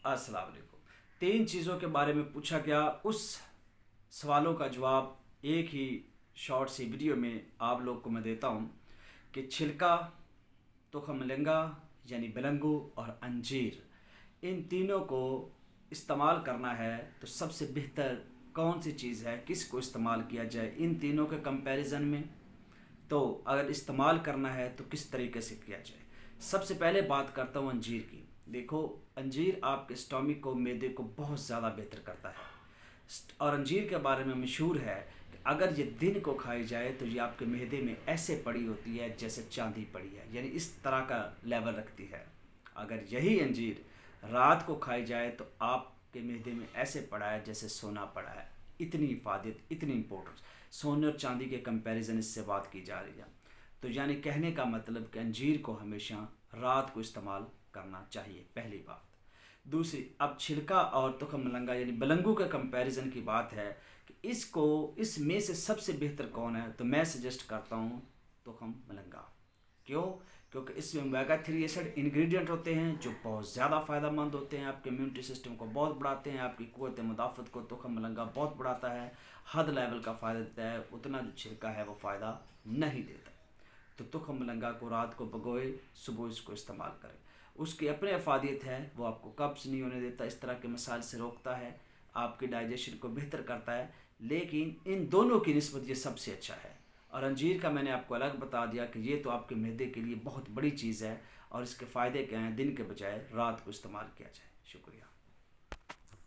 अस्सलाम वालेकुम। 3 चीज़ों के बारे में पूछा गया, उस सवालों का जवाब एक ही शॉर्ट सी वीडियो में आप लोग को मैं देता हूँ कि छिलका, तुखमलंगा यानी बेलंगू और अंजीर, इन तीनों को इस्तेमाल करना है तो सबसे बेहतर कौन सी चीज़ है, किसको इस्तेमाल किया जाए इन तीनों के कंपैरिजन में। तो अगर इस्तेमाल करना है तो किस तरीके से किया जाए। सबसे पहले बात करता हूँ अंजीर की। देखो, अंजीर आपके स्टोमिक को, मैदे को बहुत ज़्यादा बेहतर करता है। और अंजीर के बारे में मशहूर है कि अगर ये दिन को खाई जाए तो ये आपके मैदे में ऐसे पड़ी होती है जैसे चांदी पड़ी है, यानी इस तरह का लेवल रखती है। अगर यही अंजीर रात को खाई जाए तो आपके मैदे में ऐसे पड़ा है जैसे सोना पड़ा है। इतनी हिफाजत, इतनी इम्पोर्टेंस, सोने और चांदी के कंपैरिजन इससे बात की जा रही है। तो यानी कहने का मतलब कि अंजीर को हमेशा रात को इस्तेमाल करना चाहिए, पहली बात। दूसरी, अब छिलका और तुखमलंगा यानी बेलंगू के कंपैरिजन की बात है कि इसमें से सबसे बेहतर कौन है, तो मैं सजेस्ट करता हूँ तुखमलंगा। क्यों? क्योंकि इसमें ओमेगा 3 एसिड इंग्रेडिएंट होते हैं जो बहुत ज़्यादा फ़ायदेमंद होते हैं, आपके इम्यूनिटी सिस्टम को बहुत बढ़ाते हैं, आपकी क़ुव्वत मुदाफ़त को तुखमलंगा बहुत बढ़ाता है, हद लेवल का फ़ायदा देता है, उतना जो छिलका है वो फ़ायदा नहीं देता। तो तुखमलंगा को रात को भिगोए, सुबह इसको इस्तेमाल करें। उसकी अपनी अफादियत है, वो आपको कब्ज़ नहीं होने देता, इस तरह के मसाइल से रोकता है, आपके डाइजेशन को बेहतर करता है। लेकिन इन दोनों की निस्बत ये सबसे अच्छा है। और अंजीर का मैंने आपको अलग बता दिया कि ये तो आपके मैदे के लिए बहुत बड़ी चीज़ है और इसके फ़ायदे क्या हैं, दिन के बजाय रात को इस्तेमाल किया जाए। शुक्रिया।